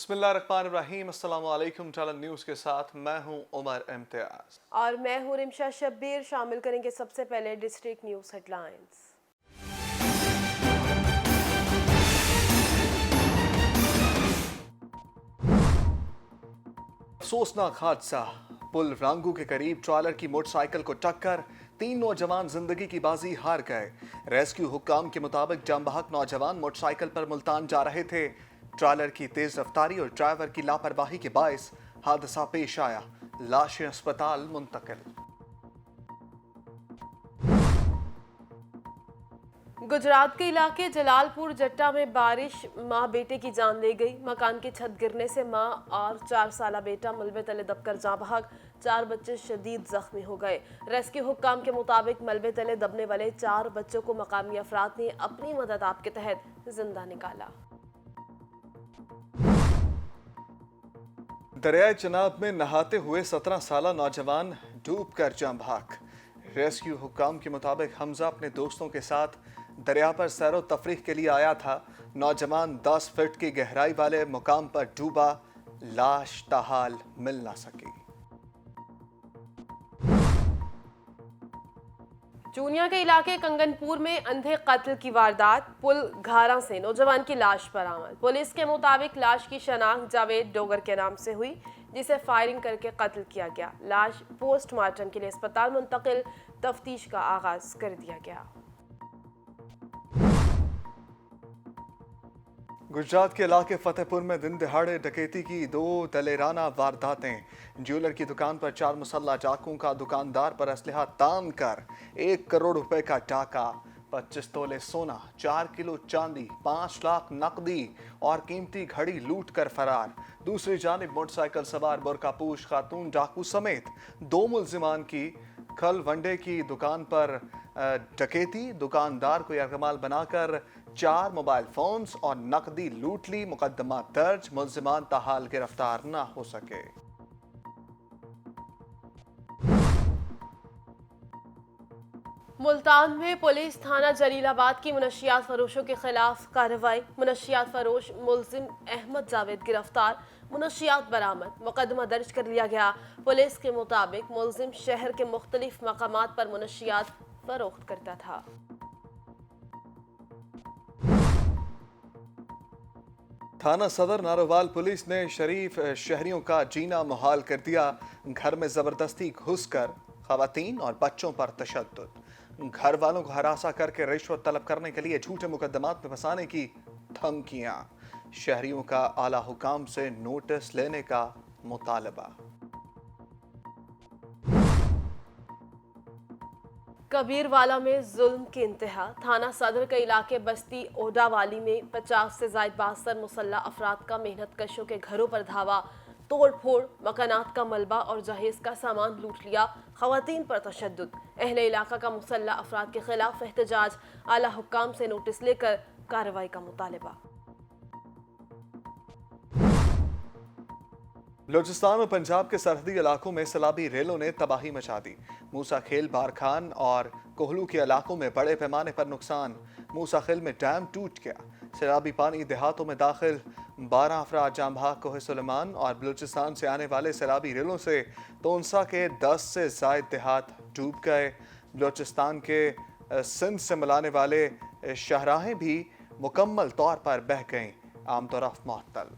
बिस्मिल्लाहिर्रहमानिर्रहीम। अस्सलाम वालेकुम। टालन न्यूज़ के साथ मैं हूं उमर इम्तियाज और मैं हूं रिमशा शब्बीर। शामिल करेंगे सबसे पहले डिस्ट्रिक्ट न्यूज़ हेडलाइंस। अफसोसनाक हादसा, पुल रांगू के करीब ट्रॉलर की मोटरसाइकिल को टक्कर, 3 नौजवान जिंदगी की बाजी हार गए। रेस्क्यू हुक्काम के मुताबिक जंबहक नौजवान मोटरसाइकिल पर मुल्तान जा रहे थे। ट्रॉलर की तेज रफ्तारी और ड्राइवर की लापरवाही के बायस हादसा पेश आया। लाशें अस्पताल मुंतकिल। गुजरात के इलाके जलालपुर जट्टा में बारिश, मां बेटे की जान ले गई। मकान की छत गिरने से मां और 4 साला बेटा मलबे तले दबकर जाँ बहक। 4 बच्चे शदीद जख्मी हो गए। रेस्क्यू हुक्काम के मुताबिक मलबे तले दबने वाले 4 बच्चों को मकामी अफराद ने अपनी मदद आप के तहत जिंदा निकाला। दरियाए चनाब में नहाते हुए 17 साला नौजवान डूब कर जाँ बहक। रेस्क्यू हुक्काम के मुताबिक हमजा अपने दोस्तों के साथ दरिया पर सैरो तफरीह के लिए आया था। नौजवान 10 फीट की गहराई वाले मुकाम पर डूबा। लाश ताहाल मिल ना सकी। चूनिया के इलाके कंगनपुर में अंधे कत्ल की वारदात, पुल घारा से नौजवान की लाश बरामद। पुलिस के मुताबिक लाश की शनाख्त जावेद डोगर के नाम से हुई, जिसे फायरिंग करके कत्ल किया गया। लाश पोस्टमार्टम के लिए अस्पताल मुंतकिल, तफ्तीश का आगाज कर दिया गया। गुजरात के इलाके फतेहपुर में दिन दहाड़े डकैती की 2 दलेराना वारदातें। ज्वेलर की दुकान पर 4 मुसल्ला डाकुओं का दुकानदार पर असलहा तान कर 1 करोड़ रुपए का डाका, 25 तोले सोना, 4 किलो चांदी, 5 लाख नकदी और कीमती घड़ी लूट कर फरार। दूसरी जानिब मोटरसाइकिल सवार बुरकापूश खातून डाकू समेत 2 मुल्जिमान की कल वनडे की दुकान पर डकैती। दुकानदार को यरगमाल बनाकर 4 मोबाइल फोन्स और नकदी लूट ली। मुकदमा दर्ज, मुल्जिमान ताहाल गिरफ्तार न हो सके। मुल्तान में पुलिस थाना जलीलाबाद की मुनशियात फरोशों के खिलाफ कार्रवाई। मुनशियात फरोश मुल्जिम अहमद जावेद गिरफ्तार, मुनशियात बरामद, मुकदमा दर्ज कर लिया गया। पुलिस के मुताबिक मुल्जिम शहर के मुख्तलिफ मकामात पर मुनशियात फरोख्त करता था। थाना सदर नारोवाल पुलिस ने शरीफ शहरियों का जीना मुहाल कर दिया। घर में जबरदस्ती घुसकर खवातीन और बच्चों पर तशद्दुद, घर वालों को हरासा करके रिश्वत तलब करने के लिए झूठे मुकदमात में फंसाने की धमकियां। शहरियों का आला हुकाम से नोटिस लेने का मुतालबा। कबीरवाला में जुल्म की इंतहा। थाना सदर के इलाके बस्ती ओडावाली में 50 से ज्यादा बासर मुसल्ला अफराद का मेहनत कशों के घरों पर धावा, तोड़ फोड़, मकानात का मलबा और जहेज का सामान लूट लिया। खवातीन पर तशद्दुद, अहले इलाका का मुसल्ला अफराद के खिलाफ एहतजाज, आला हुक्काम से नोटिस लेकर कार्रवाई का मुतालबा। बलूचिस्तान और पंजाब के सरहदी इलाकों में सैलाबी रेलों ने तबाही मचा दी। मूसा खेल, बारखान और कोहलू के इलाकों में बड़े पैमाने पर नुकसान। मूसा खेल में डैम टूट गया। सैलाबी पानी देहातों में दाखिल, 12 अफराद जाँ बहक। कोहे सुलेमान और बलूचिस्तान से आने वाले सैलाबी रेलों से तोनसा के 10 से ज़ायद देहात डूब गए। बलूचिस्तान के सिंध से मिलाने वाले शाहराहें भी मुकम्मल तौर पर बह गईं। आमतौरफ मुअत्तल।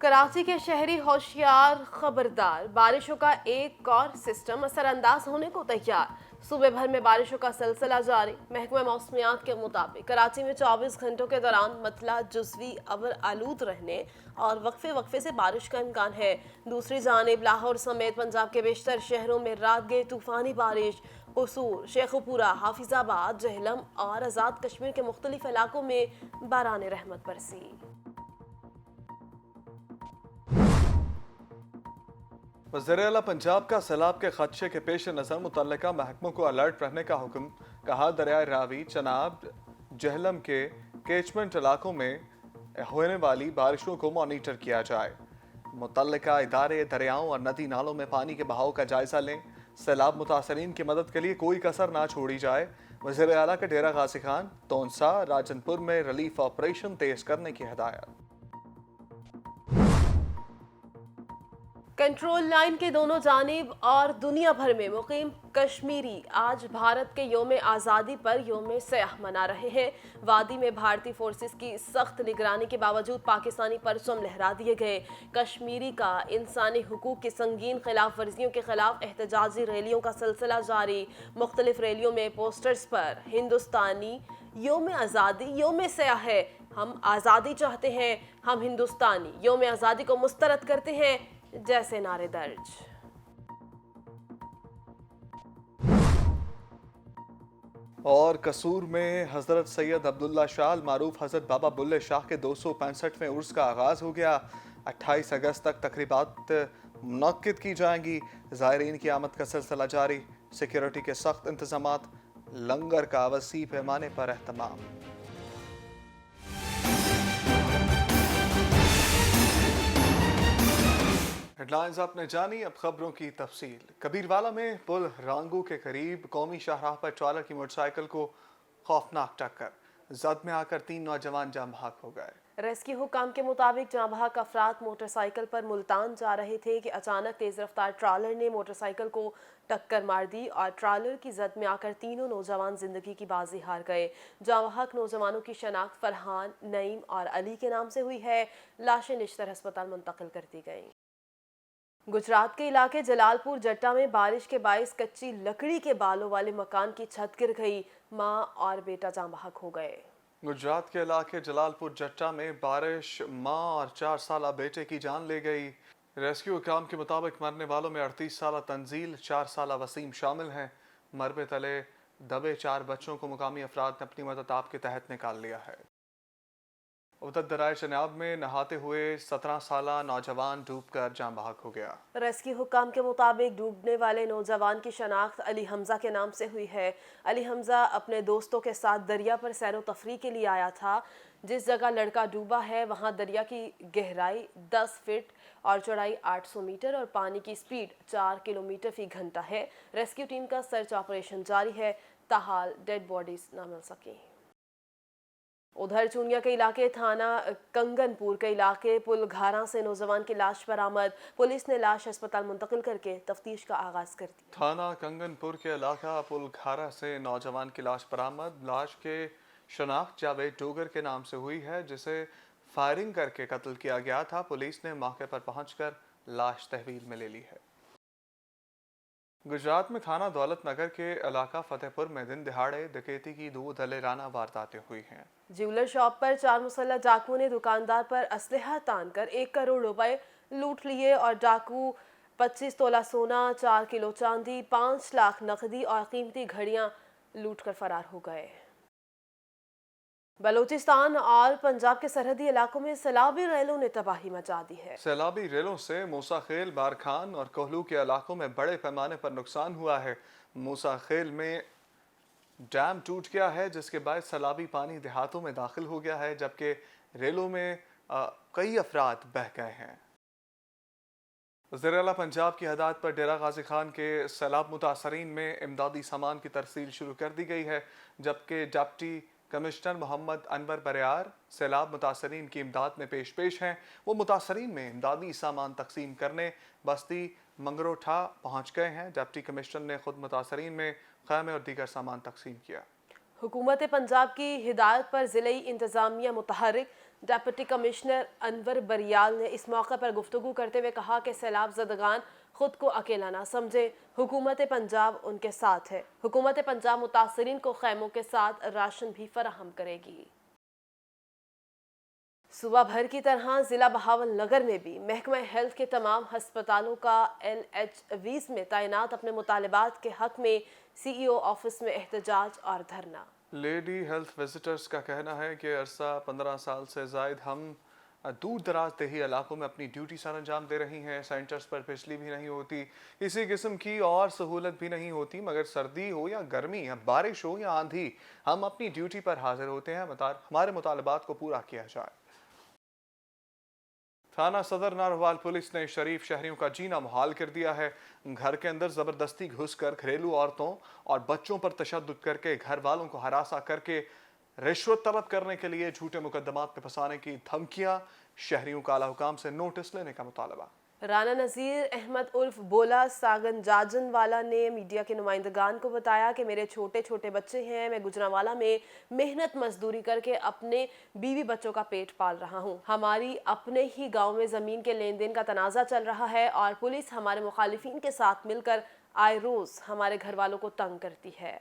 कराची के शहरी होशियार खबरदार, बारिशों का एक और सिस्टम असरअंदाज होने को तैयार। सूबे भर में बारिशों का सिलसिला जारी। महकमा मौसमियात के मुताबिक कराची में 24 घंटों के दौरान मतला जुज़वी अबर आलूद रहने और वक्फे वक्फे से बारिश का इम्कान है। दूसरी जानिब लाहौर समेत पंजाब के बेशतर शहरों में रात गए तूफानी बारिश। कसूर, शेखुपुरा, हाफिजाबाद, जहलम और आज़ाद कश्मीर के मुख्तलिफ इलाकों में बारान रहमत बरसी। वज़ीर आला पंजाब का सैलाब के खदशे के पेश नज़र मुतल्लिका महकमों को अलर्ट रहने का हुक्म। कहा, दरियाए रावी, चनाब, जहलम के कैचमेंट इलाकों में होने वाली बारिशों को मॉनिटर किया जाए। मुतल्लिका इदारे दरियाओं और नदी नालों में पानी के बहाव का जायजा लें। सैलाब मुतासरीन की मदद के लिए कोई कसर ना छोड़ी जाए। वज़ीर आला के डेरा गाजी खान तोनसा राजनपुर में रिलीफ ऑपरेशन तेज करने की हिदायत। कंट्रोल लाइन के दोनों जानिब और दुनिया भर में मुकीम कश्मीरी आज भारत के योम आज़ादी पर योम सयाह मना रहे हैं। वादी में भारतीय फोर्सेस की सख्त निगरानी के बावजूद पाकिस्तानी परचम लहरा दिए गए। कश्मीरी का इंसानी हुकूक की संगीन खिलाफ वर्जियों के खिलाफ एहतजाजी रैलियों का सिलसिला जारी। मुख्तलिफ रैलियों में पोस्टर्स पर हिंदुस्तानी योम आज़ादी योम सयाह है, हम आज़ादी चाहते हैं, हम हिंदुस्तानी योम आज़ादी को मुस्तरद करते हैं जैसे नारे दर्ज। और कसूर में हज़रत सैयद अब्दुल्ला शाह मारूफ हज़रत बाबा बुल्ले शाह के 265वें उर्स का आगाज़ हो गया। 28 अगस्त तक तकरीबात मुनक्किद की जाएंगी। ज़ायरीन की आमद का सिलसिला जारी। सिक्योरिटी के सख्त इंतजामात, लंगर का वसी पैमाने पर एहतमाम। हेडलाइंस आपने जानी, अब खबरों की तफसील। कबीरवाला में पुल रांगू के करीब कौमी शाहराह पर ट्रॉलर की मोटरसाइकिल को खौफनाक टक्कर, जद में आकर 3 नौजवान जाम बहक हो गए। रेस्क्यू हुकाम के मुताबिक जाम बहक अफराद मोटरसाइकिल पर मुल्तान जा रहे थे कि अचानक तेज रफ्तार ट्रॉलर ने मोटरसाइकिल को टक्कर मार दी और ट्रॉलर की जद में आकर तीनों नौजवान जिंदगी की बाजी हार गए। जाम बहक नौजवानों की शनाख्त फरहान, नईम और अली के नाम से हुई है। लाशें निश्तर अस्पताल मुंतकिल कर दी गईं। गुजरात के इलाके जलालपुर जट्टा में बारिश के बाइस कच्ची लकड़ी के बालों वाले मकान की छत गिर गई। मां और बेटा जाम बहक हो गए। गुजरात के इलाके जलालपुर जट्टा में बारिश मां और 4 साला बेटे की जान ले गई। रेस्क्यू काम के मुताबिक मरने वालों में 38 साला तंजील, 4 साला वसीम शामिल हैं। मरबे तले दबे 4 बच्चों को मुकामी अफराद ने अपनी मदद आप के तहत निकाल लिया है। उधर दराय शनाब में नहाते हुए 17 साला नौजवान डूबकर जाम बहक हो गया। रेस्क्यू हुकाम के मुताबिक डूबने वाले नौजवान की शनाख्त अली हमजा के नाम से हुई है। अली हमजा अपने दोस्तों के साथ दरिया पर सैरो तफरी के लिए आया था। जिस जगह लड़का डूबा है वहां दरिया की गहराई 10 फीट और चौड़ाई 800 मीटर और पानी की स्पीड 4 किलोमीटर फी घंटा है। रेस्क्यू टीम का सर्च ऑपरेशन जारी है। ताहाल डेड बॉडीज न मिल सकी। उधर चूनिया के इलाके थाना कंगनपुर के इलाके पुलघारा से नौजवान की लाश बरामद। पुलिस ने लाश अस्पताल मुंतकिल करके तफ्तीश का आगाज कर दिया। थाना कंगनपुर के इलाका पुलघारा से नौजवान की लाश बरामद। लाश के शनाख्त जावेद डोगर के नाम से हुई है, जिसे फायरिंग करके कत्ल किया गया था। पुलिस ने मौके पर पहुंचकर लाश तहवील में ले ली है। गुजरात में थाना दौलत नगर के इलाका फतेहपुर में दिन दिहाड़े डकैती की 2 दलेराना वारदातें हुई हैं। ज्वेलर शॉप पर 4 मुसल्लह डाकुओं ने दुकानदार पर असलहा तान कर 1 करोड़ रुपए लूट लिए और डाकू 25 तोला सोना, 4 किलो चांदी, 5 लाख नकदी और कीमती घड़ियां लूट कर फरार हो गए। बलूचिस्तान और पंजाब के सरहदी इलाकों में सैलाबी रेलों ने तबाही मचा दी है। सैलाबी रेलों से मूसा खेल, बारखान और कोहलू के इलाकों में बड़े पैमाने पर नुकसान हुआ है। मूसा खेल में डैम टूट गया है, जिसके बाद सैलाबी पानी देहातों में दाखिल हो गया है, जबकि रेलों में कई अफराद बह गए हैं। वज़ीर-ए-आला पंजाब की हदायत पर डेरा गाजी खान के सैलाब मुतासरीन में इमदादी सामान की तरसील शुरू कर दी गई है, जबकि डिप्टी कमिश्नर मोहम्मद अनवर बरियार सैलाब मुतासरीन की इमदाद में पेश हैं। वो मुतासरीन में इमदादी सामान तकसीम करने बस्ती मंगरोठा पहुँच गए हैं। डिप्टी कमिश्नर ने खुद मुतासरीन में खैमे और दीगर सामान तकसीम किया। हुकूमत पंजाब की हिदायत पर ज़िले इंतज़ामिया मुतहर्रिक डिप्टी कमिश्नर अनवर बरियाल ने इस मौके पर गुफ्तगू करते हुए कहा कि सैलाब ज़दगान खुद को अकेला ना समझे, हुकूमत पंजाब उनके साथ है। हुकूमत पंजाब मुतासरीन को खैमों के साथ राशन भी फराहम करेगी। सुबह भर की तरह ज़िला बहावल नगर में भी महकमा हेल्थ के तमाम हस्पतालों का LH20 में तैनात अपने मुतालबात के हक में CEO ऑफिस में एहतजाज और धरना। लेडी हेल्थ विजिटर्स का कहना है कि अरसा 15 साल से ज़ायद हम दूर दराज देही इलाकों में अपनी ड्यूटी सर अंजाम दे रही हैं। सेंटर्स पर बिजली भी नहीं होती, किसी किस्म की और सहूलत भी नहीं होती, मगर सर्दी हो या गर्मी या बारिश हो या आंधी, हम अपनी ड्यूटी पर हाजिर होते हैं। हमारे मुतालबात को पूरा किया जाए। थाना सदर नारोवाल पुलिस ने शरीफ शहरियों का जीना मुहाल कर दिया है। घर के अंदर जबरदस्ती घुसकर घरेलू औरतों और बच्चों पर तशद्दुद करके घर वालों को हरासा करके रिश्वत तलब करने के लिए झूठे मुकदमात में फंसाने की धमकियां, शहरियों का आला हुकाम से नोटिस लेने का मुतालबा। राना नज़ीर अहमद उर्फ बोला सागन जाजन वाला ने मीडिया के नुमाइंदगान को बताया कि मेरे छोटे छोटे बच्चे हैं, मैं गुजरांवाला में मेहनत मजदूरी करके अपने बीवी बच्चों का पेट पाल रहा हूं। हमारी अपने ही गांव में ज़मीन के लेन देन का तनाज़ा चल रहा है और पुलिस हमारे मुखालिफिन के साथ मिलकर आए रोज़ हमारे घर वालों को तंग करती है।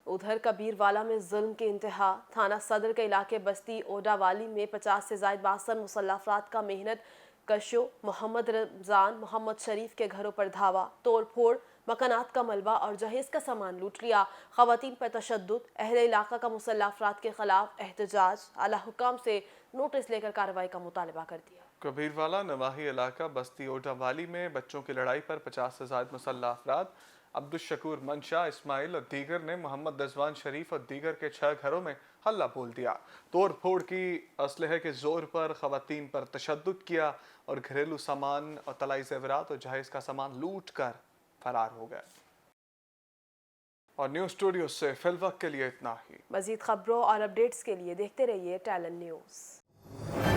उधर कबीरवाला में जुल्म की इंतहा। थाना सदर के इलाके बस्ती ओडावाली में 50 से ज़ायद बासन मुसल्लह अफराद का मेहनत कशो मोहम्मद रमज़ान मोहम्मद शरीफ के घरों पर धावा, तोड़ फोड़, मकानात का मलबा और जहेज का सामान लूट लिया। ख़वातीन पर तशद्दुद, अहले इलाका का मुसल्लह अफराद के खिलाफ एहतजाज, आला हुकाम से नोटिस लेकर कार्रवाई का मुतालबा कर दिया। कबीरवाला नवाही इलाका बस्ती ओडावाली में बच्चों की लड़ाई पर 50 से ज़ायद मुसल्लह अफराद अब्दुल शकूर मंशा इस्माइल और दीगर ने मोहम्मद रज़वान शरीफ और दीगर के 6 घरों में हल्ला बोल दिया, तोड़ फोड़ की, असलहे के जोर पर खवातीन पर तशद्दुद किया और घरेलू सामान और तलाई ज़ेवरात और जहेज का सामान लूट कर फरार हो गए। और न्यूज़ स्टूडियो से फिलवक्त के लिए इतना ही। मज़ीद खबरों और अपडेट्स के लिए देखते रहिए टैलेंट न्यूज़।